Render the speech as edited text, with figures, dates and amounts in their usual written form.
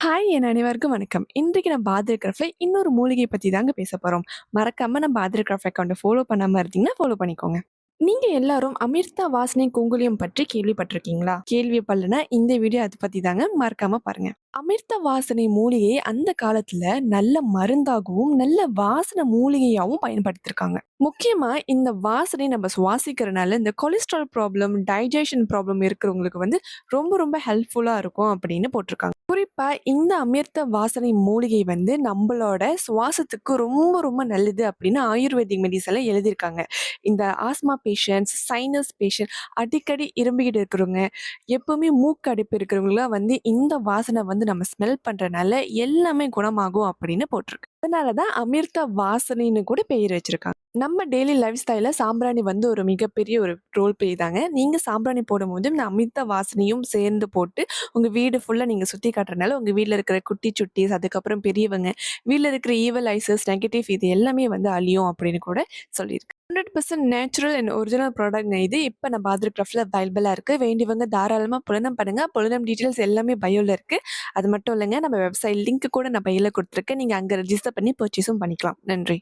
Hi என் அனைவருக்கும் வணக்கம். இன்றைக்கு நம்ம பாத்ரூம் கிராஃப்ட்ல இன்னொரு மூலிகை பத்தி தாங்க பேச போறோம். மறக்காம நம்ம பாத்ரூம் கிராஃப்ட் அக்கவுண்ட்ட ஃபாலோ பண்ணாம இருந்தீங்கன்னா ஃபாலோ பண்ணிக்கோங்க. நீங்க எல்லாரும் அமிர்தா வாசனை குங்குலியம் பற்றி கேள்விப்பட்டிருக்கீங்களா? கேள்வி படலனா இந்த வீடியோ அத பத்தி தாங்க. மறக்காம பாருங்க. அமிர்த வாசனை மூலிகையை அந்த காலத்துல நல்ல மருந்தாகவும், நல்ல வாசன மூலிகையாவும் பயன்படுத்தியிருக்காங்க. முக்கியமா இந்த வாசனை நம்ம சுவாசிக்கிறனால இந்த கொலஸ்ட்ரால் ப்ராப்ளம், டைஜஷன் ப்ராப்ளம் இருக்கிறவங்களுக்கு வந்து ரொம்ப ரொம்ப ஹெல்ப்ஃபுல்லா இருக்கும் அப்படின்னு போட்டிருக்காங்க. குறிப்பா இந்த அமிர்த வாசனை மூலிகை வந்து நம்மளோட சுவாசத்துக்கு ரொம்ப ரொம்ப நல்லது அப்படின்னு ஆயுர்வேதிக் மெடிசன்ல எழுதியிருக்காங்க. இந்த ஆஸ்மா பேஷண்ட்ஸ், சைனஸ் பேஷண்ட், அடிக்கடி இரும்பிக்கிட்டு இருக்கிறவங்க, எப்பவுமே மூக்கு அடைப்பு இருக்கிறவங்கலாம் வந்து இந்த வாசனை வந்து நம்ம ஸ்மெல் பண்றனால எல்லாமே குணமாகும் அப்படின்னு போட்டிருக்கு. அதனால தான் அமிர்த வாசனைன்னு கூட பெயர் வச்சிருக்காங்க. நம்ம டெய்லி லைஃப் ஸ்டைல்ல சாம்பிராணி வந்து ஒரு மிகப்பெரிய ஒரு ரோல் ப்ளே தாங்க. நீங்க சாம்பிராணி போடும்போது இந்த அமிர்த வாசனையும் சேர்ந்து போட்டு உங்க வீடு ஃபுல்லா நீங்க சுத்தி காட்டுறனால உங்க வீட்ல இருக்கிற குட்டி சுட்டீஸ், அதுக்கப்புறம் பெரியவங்க, வீட்ல இருக்கிற ஈவில் ஐஸஸ், நெகட்டிவ் இது எல்லாமே வந்து அழியும் அப்படின்னு கூட சொல்லியிருக்கு. 100% நேச்சுரல் அண்ட் ஒரிஜினல் ப்ராடக்ட்ங்க இது. இப்ப நம்ம பாத்ரூம் கிராஃப்ட்ல அவைலபிளா இருக்கு. வேண்டியவங்க தாராளமா புலனம் பண்ணுங்க. புலனம் டீட்டெயில்ஸ் எல்லாமே பயோல இருக்கு. அது மட்டும் இல்லங்க, நம்ம வெப்சைட் லிங்க் கூட நான் பையில குடுத்துருக்கேன். நீங்க அங்க ரெஜிஸ்டர் பண்ணி பர்ச்சேஸும் பண்ணிக்கலாம். நன்றி.